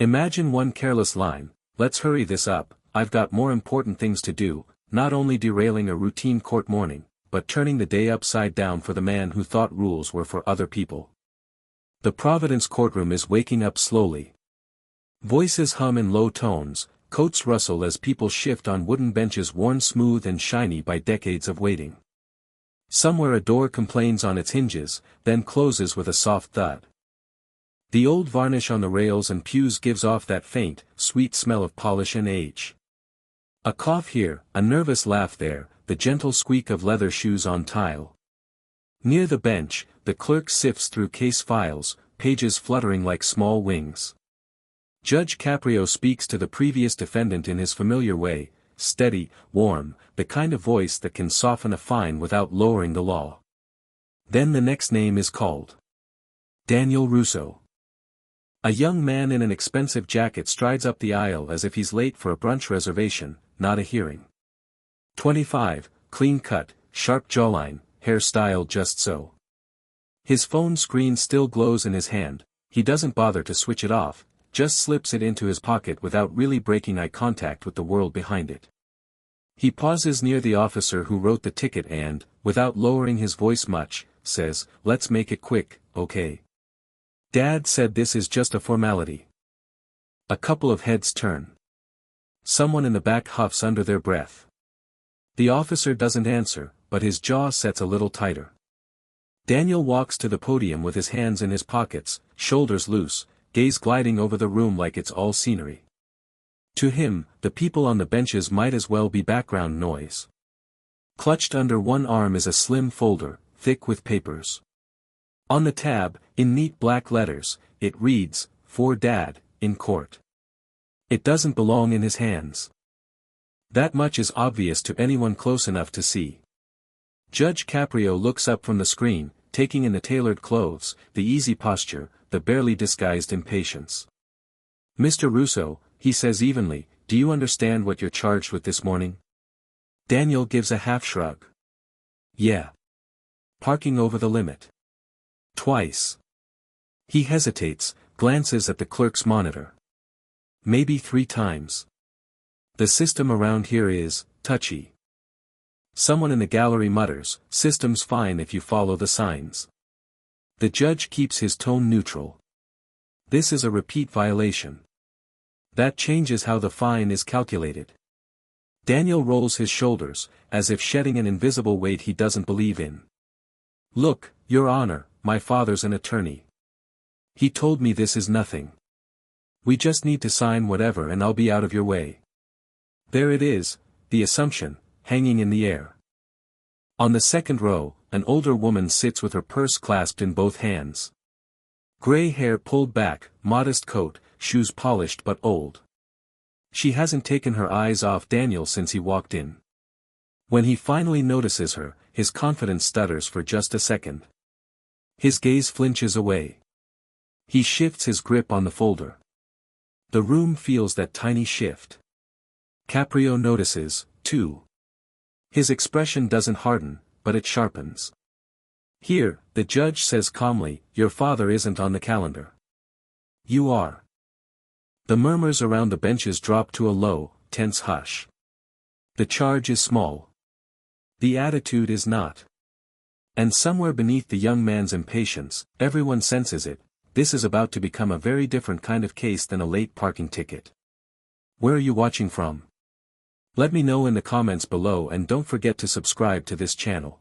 Imagine one careless line, "Let's hurry this up, I've got more important things to do," not only derailing a routine court morning, but turning the day upside down for the man who thought rules were for other people. The Providence courtroom is waking up slowly. Voices hum in low tones, coats rustle as people shift on wooden benches worn smooth and shiny by decades of waiting. Somewhere a door complains on its hinges, then closes with a soft thud. The old varnish on the rails and pews gives off that faint, sweet smell of polish and age. A cough here, a nervous laugh there, the gentle squeak of leather shoes on tile. Near the bench, the clerk sifts through case files, pages fluttering like small wings. Judge Caprio speaks to the previous defendant in his familiar way, steady, warm, the kind of voice that can soften a fine without lowering the law. Then the next name is called. Daniel Russo. A young man in an expensive jacket strides up the aisle as if he's late for a brunch reservation, not a hearing. 25, clean-cut, sharp jawline, hairstyle just so. His phone screen still glows in his hand, he doesn't bother to switch it off, just slips it into his pocket without really breaking eye contact with the world behind it. He pauses near the officer who wrote the ticket and, without lowering his voice much, says, "Let's make it quick, okay? Dad said this is just a formality." A couple of heads turn. Someone in the back huffs under their breath. The officer doesn't answer, but his jaw sets a little tighter. Daniel walks to the podium with his hands in his pockets, shoulders loose, gaze gliding over the room like it's all scenery. To him, the people on the benches might as well be background noise. Clutched under one arm is a slim folder, thick with papers. On the tab, in neat black letters, it reads, "For Dad, in court." It doesn't belong in his hands. That much is obvious to anyone close enough to see. Judge Caprio looks up from the screen, taking in the tailored clothes, the easy posture, the barely disguised impatience. "Mr. Russo," he says evenly, "do you understand what you're charged with this morning?" Daniel gives a half shrug. "Yeah. Parking over the limit. Twice." He hesitates, glances at the clerk's monitor. "Maybe 3 times. The system around here is touchy." Someone in the gallery mutters, "System's fine if you follow the signs." The judge keeps his tone neutral. "This is a repeat violation. That changes how the fine is calculated." Daniel rolls his shoulders, as if shedding an invisible weight he doesn't believe in. "Look, Your Honor, my father's an attorney. He told me this is nothing. We just need to sign whatever and I'll be out of your way." There it is, the assumption, hanging in the air. On the second row, an older woman sits with her purse clasped in both hands. Gray hair pulled back, modest coat, shoes polished but old. She hasn't taken her eyes off Daniel since he walked in. When he finally notices her, his confidence stutters for just a second. His gaze flinches away. He shifts his grip on the folder. The room feels that tiny shift. Caprio notices, too. His expression doesn't harden, but it sharpens. "Here," the judge says calmly, "your father isn't on the calendar. You are." The murmurs around the benches drop to a low, tense hush. The charge is small. The attitude is not. And somewhere beneath the young man's impatience, everyone senses it, this is about to become a very different kind of case than a late parking ticket. Where are you watching from? Let me know in the comments below and don't forget to subscribe to this channel.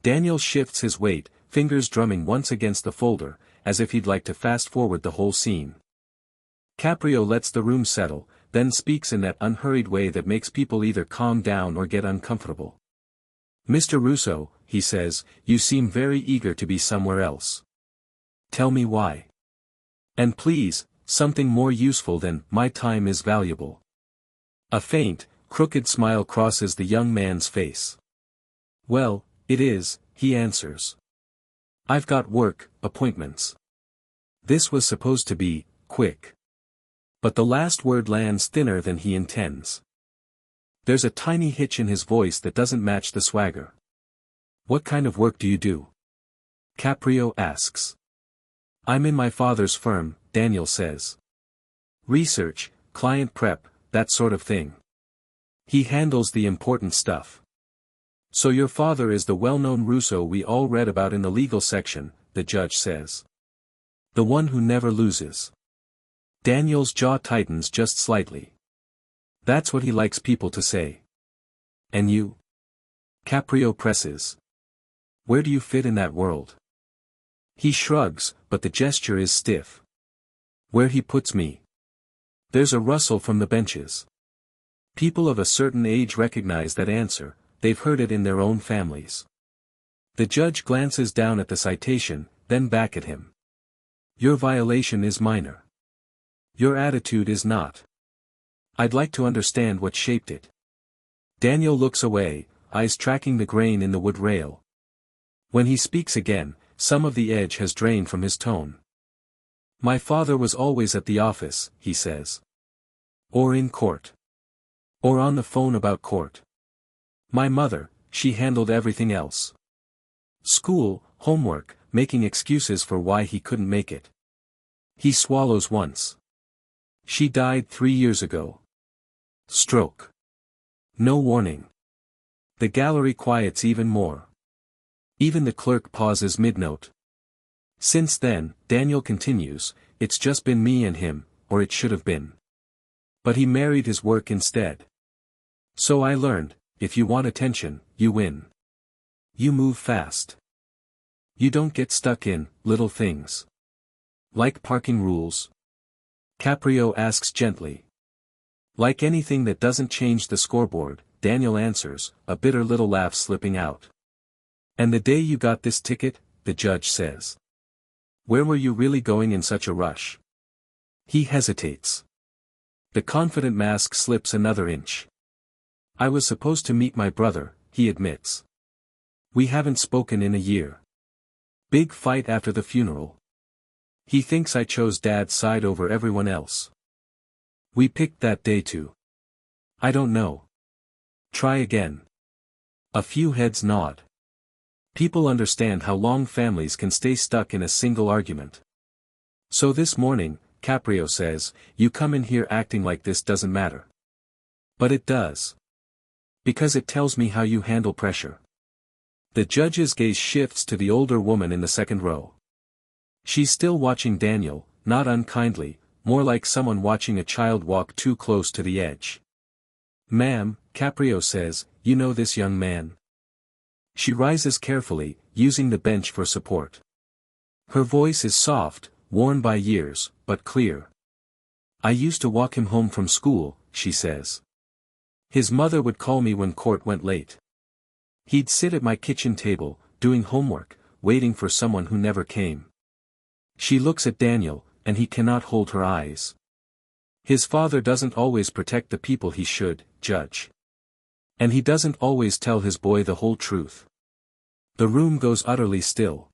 Daniel shifts his weight, fingers drumming once against the folder, as if he'd like to fast forward the whole scene. Caprio lets the room settle, then speaks in that unhurried way that makes people either calm down or get uncomfortable. "Mr. Russo," he says, "you seem very eager to be somewhere else. Tell me why. And please, something more useful than 'my time is valuable.'" A faint, crooked smile crosses the young man's face. "Well, it is," he answers. "I've got work, appointments." This was supposed to be quick. But the last word lands thinner than he intends. There's a tiny hitch in his voice that doesn't match the swagger. "What kind of work do you do?" Caprio asks. "I'm in my father's firm," Daniel says. Research, client prep, that sort of thing. He handles the important stuff. So your father is the well-known Russo we all read about in the legal section, the judge says. The one who never loses. Daniel's jaw tightens just slightly. That's what he likes people to say. And you? Caprio presses. Where do you fit in that world? He shrugs, but the gesture is stiff. Where he puts me. There's a rustle from the benches. People of a certain age recognize that answer, they've heard it in their own families. The judge glances down at the citation, then back at him. Your violation is minor. Your attitude is not. I'd like to understand what shaped it. Daniel looks away, eyes tracking the grain in the wood rail. When he speaks again, some of the edge has drained from his tone. My father was always at the office, he says. Or in court. Or on the phone about court. My mother, she handled everything else. School, homework, making excuses for why he couldn't make it. He swallows once. She died 3 years ago. Stroke. No warning. The gallery quiets even more. Even the clerk pauses mid-note. Since then, Daniel continues, it's just been me and him, or it should have been. But he married his work instead. So I learned, if you want attention, you win. You move fast. You don't get stuck in little things. Like parking rules? Caprio asks gently. Like anything that doesn't change the scoreboard, Daniel answers, a bitter little laugh slipping out. And the day you got this ticket, the judge says. Where were you really going in such a rush? He hesitates. The confident mask slips another inch. I was supposed to meet my brother, he admits. We haven't spoken in a year. Big fight after the funeral. He thinks I chose Dad's side over everyone else. We picked that day too. I don't know. Try again. A few heads nod. People understand how long families can stay stuck in a single argument. So this morning, Caprio says, you come in here acting like this doesn't matter. But it does. Because it tells me how you handle pressure. The judge's gaze shifts to the older woman in the second row. She's still watching Daniel, not unkindly, more like someone watching a child walk too close to the edge. Ma'am, Caprio says, you know this young man. She rises carefully, using the bench for support. Her voice is soft, worn by years, but clear. I used to walk him home from school, she says. His mother would call me when court went late. He'd sit at my kitchen table, doing homework, waiting for someone who never came. She looks at Daniel, and he cannot hold her eyes. His father doesn't always protect the people he should, Judge. And he doesn't always tell his boy the whole truth. The room goes utterly still.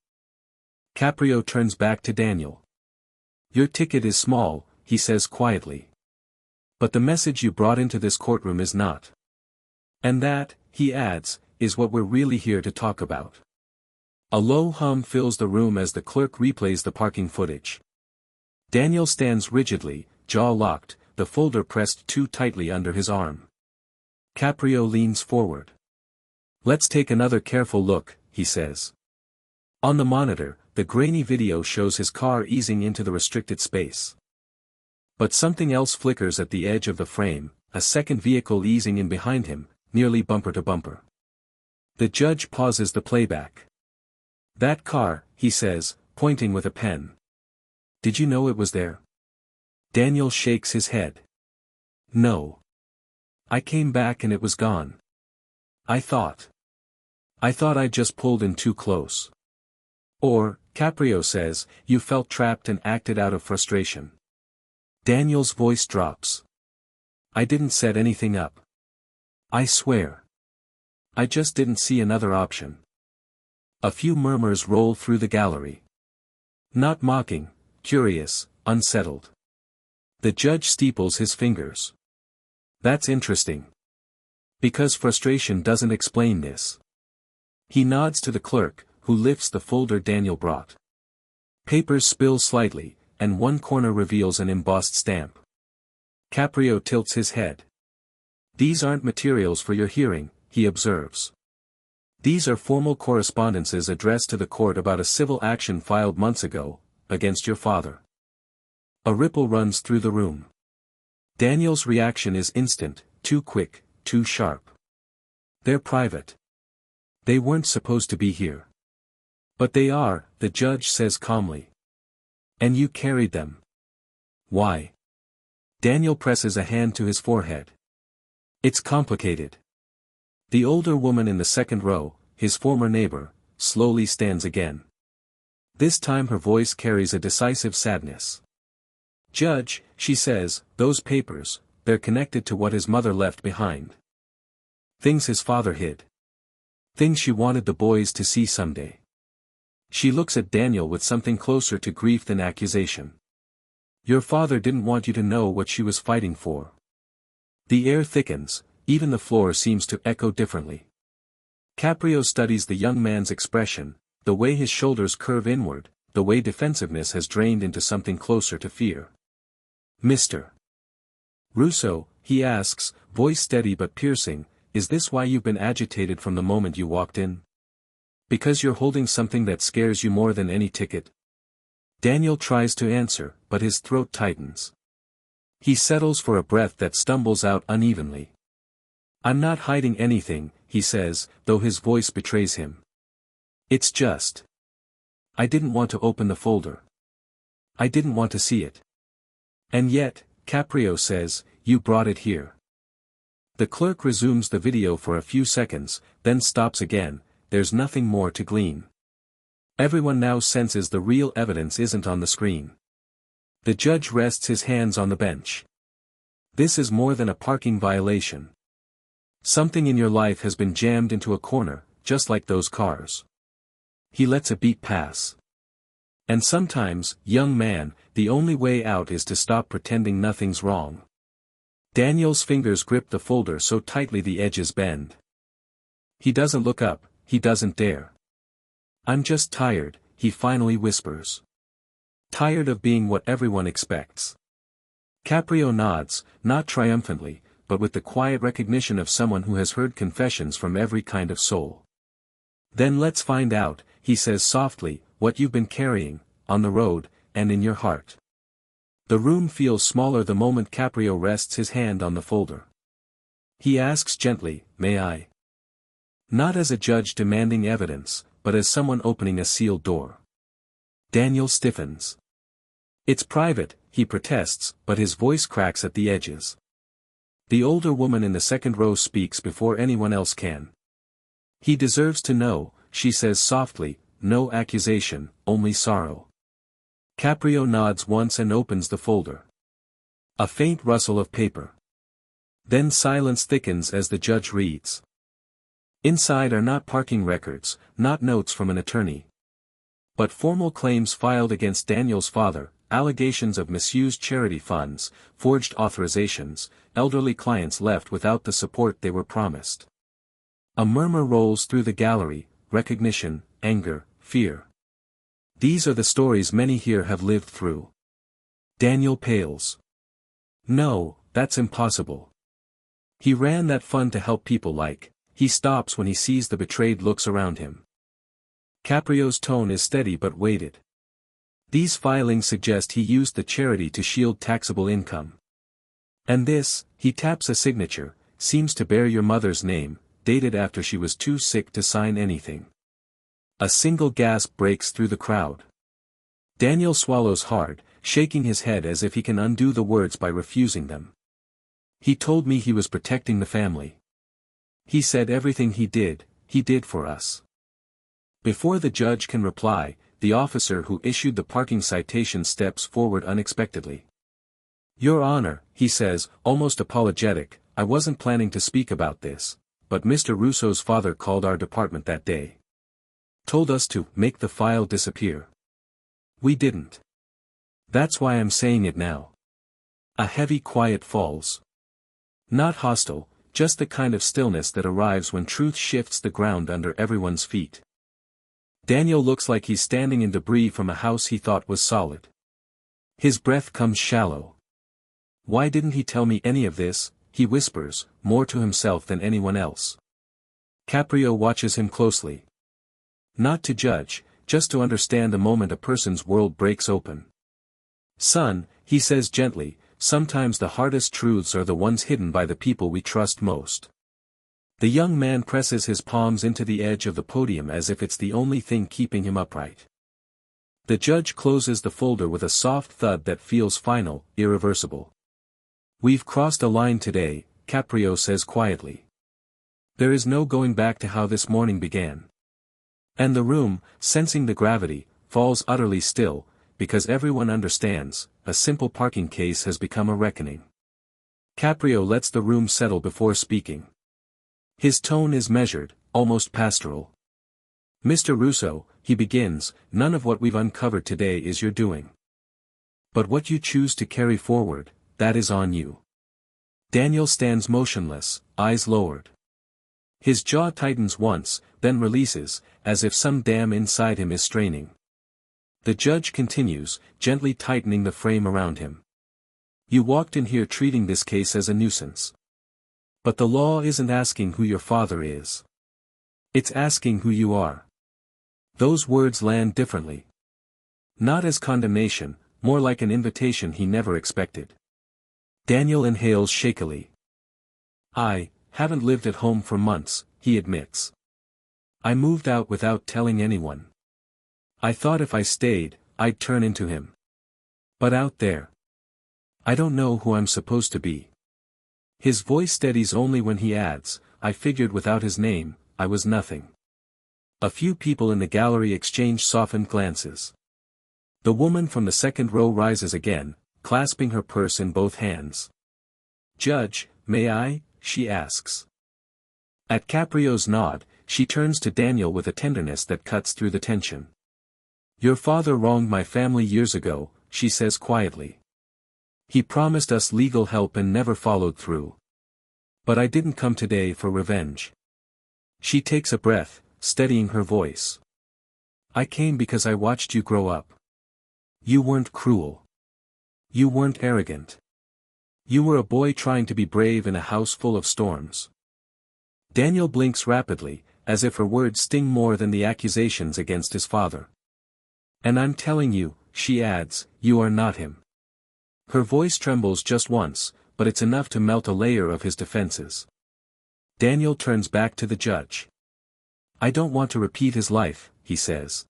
Caprio turns back to Daniel. Your ticket is small, he says quietly. But the message you brought into this courtroom is not. And that, he adds, is what we're really here to talk about. A low hum fills the room as the clerk replays the parking footage. Daniel stands rigidly, jaw locked, the folder pressed too tightly under his arm. Caprio leans forward. Let's take another careful look, he says. On the monitor, the grainy video shows his car easing into the restricted space. But something else flickers at the edge of the frame, a second vehicle easing in behind him, nearly bumper to bumper. The judge pauses the playback. That car, he says, pointing with a pen. Did you know it was there? Daniel shakes his head. No. I came back and it was gone. I thought I just pulled in too close. Or, Caprio says, you felt trapped and acted out of frustration. Daniel's voice drops. I didn't set anything up. I swear. I just didn't see another option. A few murmurs roll through the gallery. Not mocking, curious, unsettled. The judge steeples his fingers. That's interesting. Because frustration doesn't explain this. He nods to the clerk, who lifts the folder Daniel brought. Papers spill slightly, and one corner reveals an embossed stamp. Caprio tilts his head. These aren't materials for your hearing, he observes. These are formal correspondences addressed to the court about a civil action filed months ago, against your father. A ripple runs through the room. Daniel's reaction is instant, too quick, too sharp. They're private. They weren't supposed to be here. But they are, the judge says calmly. And you carried them. Why? Daniel presses a hand to his forehead. It's complicated. The older woman in the second row, his former neighbor, slowly stands again. This time her voice carries a decisive sadness. Judge, she says, those papers, they're connected to what his mother left behind. Things his father hid. Things she wanted the boys to see someday. She looks at Daniel with something closer to grief than accusation. Your father didn't want you to know what she was fighting for. The air thickens, even the floor seems to echo differently. Caprio studies the young man's expression, the way his shoulders curve inward, the way defensiveness has drained into something closer to fear. Mr. Russo, he asks, voice steady but piercing, is this why you've been agitated from the moment you walked in? Because you're holding something that scares you more than any ticket? Daniel tries to answer, but his throat tightens. He settles for a breath that stumbles out unevenly. I'm not hiding anything, he says, though his voice betrays him. It's just. I didn't want to open the folder. I didn't want to see it. And yet, Caprio says, you brought it here. The clerk resumes the video for a few seconds, then stops again. There's nothing more to glean. Everyone now senses the real evidence isn't on the screen. The judge rests his hands on the bench. This is more than a parking violation. Something in your life has been jammed into a corner, just like those cars. He lets a beat pass. And sometimes, young man, the only way out is to stop pretending nothing's wrong. Daniel's fingers grip the folder so tightly the edges bend. He doesn't look up, he doesn't dare. I'm just tired, he finally whispers. Tired of being what everyone expects. Caprio nods, not triumphantly, but with the quiet recognition of someone who has heard confessions from every kind of soul. Then let's find out, he says softly, what you've been carrying, on the road, and in your heart. The room feels smaller the moment Caprio rests his hand on the folder. He asks gently, may I? Not as a judge demanding evidence, but as someone opening a sealed door. Daniel stiffens. It's private, he protests, but his voice cracks at the edges. The older woman in the second row speaks before anyone else can. He deserves to know, she says softly, no accusation, only sorrow. Caprio nods once and opens the folder. A faint rustle of paper. Then silence thickens as the judge reads. Inside are not parking records, not notes from an attorney. But formal claims filed against Daniel's father, allegations of misused charity funds, forged authorizations, elderly clients left without the support they were promised. A murmur rolls through the gallery, recognition, anger, fear. These are the stories many here have lived through. Daniel pales. No, that's impossible. He ran that fund to help people like. He stops when he sees the betrayed looks around him. Caprio's tone is steady but weighted. These filings suggest he used the charity to shield taxable income. And this, he taps a signature, seems to bear your mother's name, dated after she was too sick to sign anything. A single gasp breaks through the crowd. Daniel swallows hard, shaking his head as if he can undo the words by refusing them. He told me he was protecting the family. He said everything he did for us. Before the judge can reply, the officer who issued the parking citation steps forward unexpectedly. Your Honor, he says, almost apologetic, I wasn't planning to speak about this, but Mr. Russo's father called our department that day. Told us to make the file disappear. We didn't. That's why I'm saying it now. A heavy quiet falls. Not hostile, just the kind of stillness that arrives when truth shifts the ground under everyone's feet. Daniel looks like he's standing in debris from a house he thought was solid. His breath comes shallow. Why didn't he tell me any of this? He whispers, more to himself than anyone else. Caprio watches him closely. Not to judge, just to understand the moment a person's world breaks open. Son, he says gently, sometimes the hardest truths are the ones hidden by the people we trust most. The young man presses his palms into the edge of the podium as if it's the only thing keeping him upright. The judge closes the folder with a soft thud that feels final, irreversible. We've crossed a line today, Caprio says quietly. There is no going back to how this morning began. And the room, sensing the gravity, falls utterly still, because everyone understands, a simple parking case has become a reckoning. Caprio lets the room settle before speaking. His tone is measured, almost pastoral. Mr. Russo, he begins, none of what we've uncovered today is your doing. But what you choose to carry forward, that is on you. Daniel stands motionless, eyes lowered. His jaw tightens once, then releases, as if some dam inside him is straining. The judge continues, gently tightening the frame around him. You walked in here treating this case as a nuisance. But the law isn't asking who your father is. It's asking who you are. Those words land differently. Not as condemnation, more like an invitation he never expected. Daniel inhales shakily. I haven't lived at home for months, he admits. I moved out without telling anyone. I thought if I stayed, I'd turn into him. But out there, I don't know who I'm supposed to be. His voice steadies only when he adds, I figured without his name, I was nothing. A few people in the gallery exchange softened glances. The woman from the second row rises again, clasping her purse in both hands. Judge, may I? She asks. At Caprio's nod, she turns to Daniel with a tenderness that cuts through the tension. Your father wronged my family years ago, she says quietly. He promised us legal help and never followed through. But I didn't come today for revenge. She takes a breath, steadying her voice. I came because I watched you grow up. You weren't cruel. You weren't arrogant. You were a boy trying to be brave in a house full of storms. Daniel blinks rapidly, as if her words sting more than the accusations against his father. And I'm telling you, she adds, you are not him. Her voice trembles just once, but it's enough to melt a layer of his defenses. Daniel turns back to the judge. I don't want to repeat his life, he says.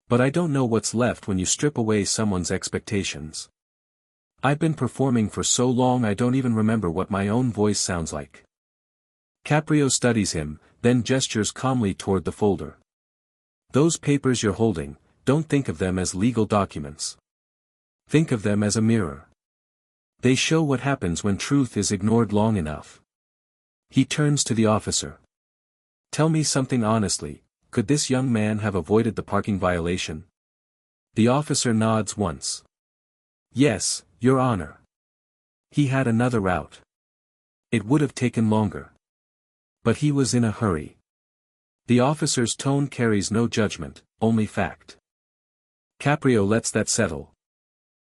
But I don't know what's left when you strip away someone's expectations. I've been performing for so long I don't even remember what my own voice sounds like. Caprio studies him, then gestures calmly toward the folder. Those papers you're holding, don't think of them as legal documents. Think of them as a mirror. They show what happens when truth is ignored long enough. He turns to the officer. Tell me something honestly, could this young man have avoided the parking violation? The officer nods once. Yes, Your Honor. He had another route. It would have taken longer. But he was in a hurry. The officer's tone carries no judgment, only fact. Caprio lets that settle.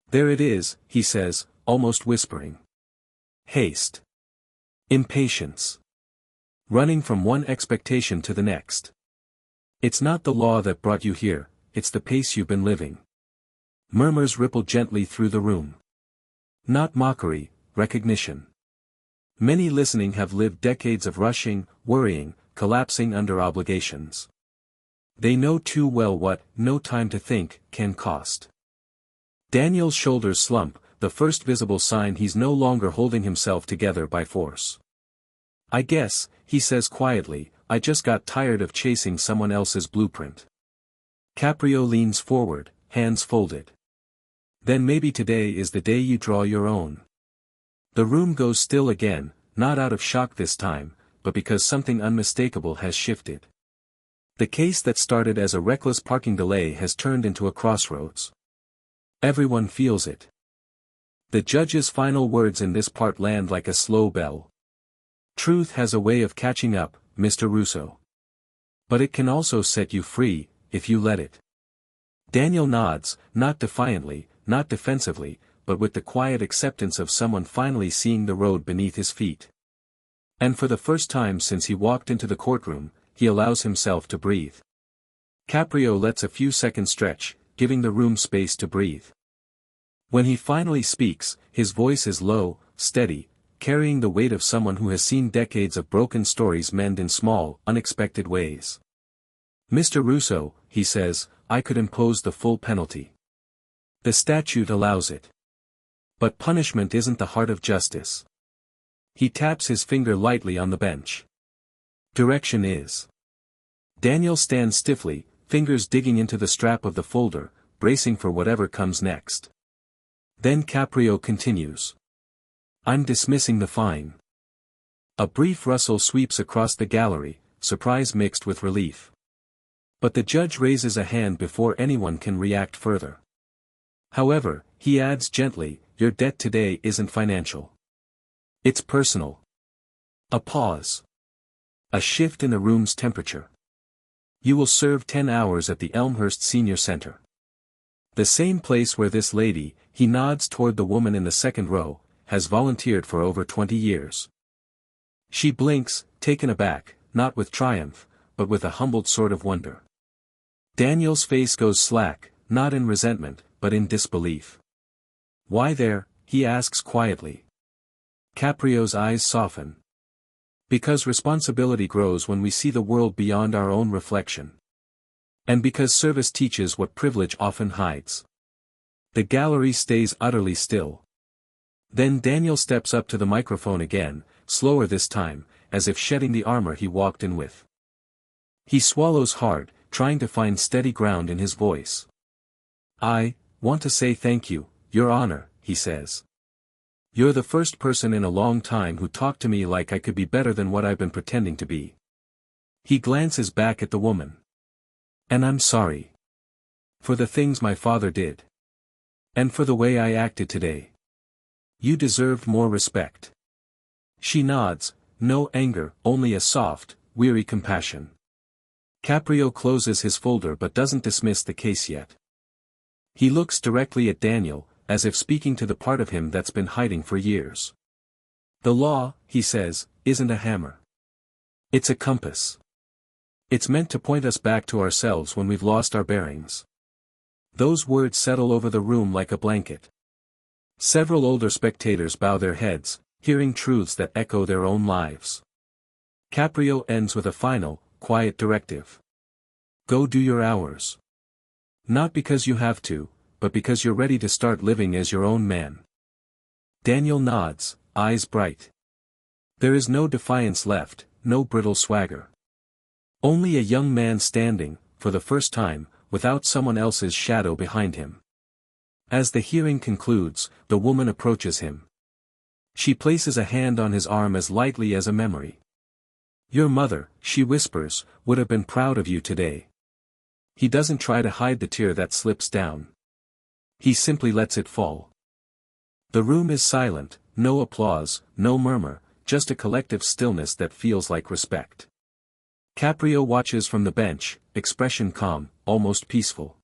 There it is, he says, almost whispering. Haste. Impatience. Running from one expectation to the next. It's not the law that brought you here, it's the pace you've been living. Murmurs ripple gently through the room. Not mockery, recognition. Many listening have lived decades of rushing, worrying, collapsing under obligations. They know too well what no time to think can cost. Daniel's shoulders slump, the first visible sign he's no longer holding himself together by force. I guess, he says quietly, I just got tired of chasing someone else's blueprint. Caprio leans forward, hands folded. Then maybe today is the day you draw your own. The room goes still again, not out of shock this time, but because something unmistakable has shifted. The case that started as a reckless parking delay has turned into a crossroads. Everyone feels it. The judge's final words in this part land like a slow bell. Truth has a way of catching up, Mr. Russo. But it can also set you free, if you let it. Daniel nods, not defiantly, not defensively, but with the quiet acceptance of someone finally seeing the road beneath his feet. And for the first time since he walked into the courtroom, he allows himself to breathe. Caprio lets a few seconds stretch, giving the room space to breathe. When he finally speaks, his voice is low, steady, carrying the weight of someone who has seen decades of broken stories mend in small, unexpected ways. "Mr. Russo," he says, "I could impose the full penalty. The statute allows it. But punishment isn't the heart of justice." He taps his finger lightly on the bench. Direction is. Daniel stands stiffly, fingers digging into the strap of the folder, bracing for whatever comes next. Then Caprio continues. "I'm dismissing the fine." A brief rustle sweeps across the gallery, surprise mixed with relief. But the judge raises a hand before anyone can react further. However, he adds gently, "Your debt today isn't financial. It's personal." A pause. A shift in the room's temperature. "You will serve 10 hours at the Elmhurst Senior Center. The same place where this lady," he nods toward the woman in the second row, "has volunteered for over 20 years. She blinks, taken aback, not with triumph, but with a humbled sort of wonder. Daniel's face goes slack, not in resentment, but in disbelief. "Why there?" he asks quietly. Caprio's eyes soften. "Because responsibility grows when we see the world beyond our own reflection. And because service teaches what privilege often hides." The gallery stays utterly still. Then Daniel steps up to the microphone again, slower this time, as if shedding the armor he walked in with. He swallows hard, trying to find steady ground in his voice. "I want to say thank you, Your Honor," he says. "You're the first person in a long time who talked to me like I could be better than what I've been pretending to be." He glances back at the woman. "And I'm sorry. For the things my father did. And for the way I acted today. You deserved more respect." She nods, no anger, only a soft, weary compassion. Caprio closes his folder but doesn't dismiss the case yet. He looks directly at Daniel, as if speaking to the part of him that's been hiding for years. "The law," he says, "isn't a hammer. It's a compass. It's meant to point us back to ourselves when we've lost our bearings." Those words settle over the room like a blanket. Several older spectators bow their heads, hearing truths that echo their own lives. Caprio ends with a final, quiet directive. "Go do your hours. Not because you have to, but because you're ready to start living as your own man." Daniel nods, eyes bright. There is no defiance left, no brittle swagger. Only a young man standing, for the first time, without someone else's shadow behind him. As the hearing concludes, the woman approaches him. She places a hand on his arm as lightly as a memory. "Your mother," she whispers, "would have been proud of you today." He doesn't try to hide the tear that slips down. He simply lets it fall. The room is silent, no applause, no murmur, just a collective stillness that feels like respect. Caprio watches from the bench, expression calm, almost peaceful.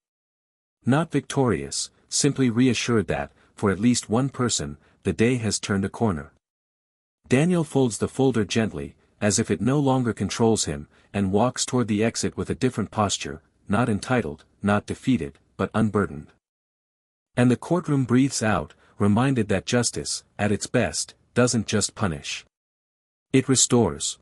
Not victorious, simply reassured that, for at least one person, the day has turned a corner. Daniel folds the folder gently, as if it no longer controls him, and walks toward the exit with a different posture, not entitled, not defeated, but unburdened. And the courtroom breathes out, reminded that justice, at its best, doesn't just punish. It restores.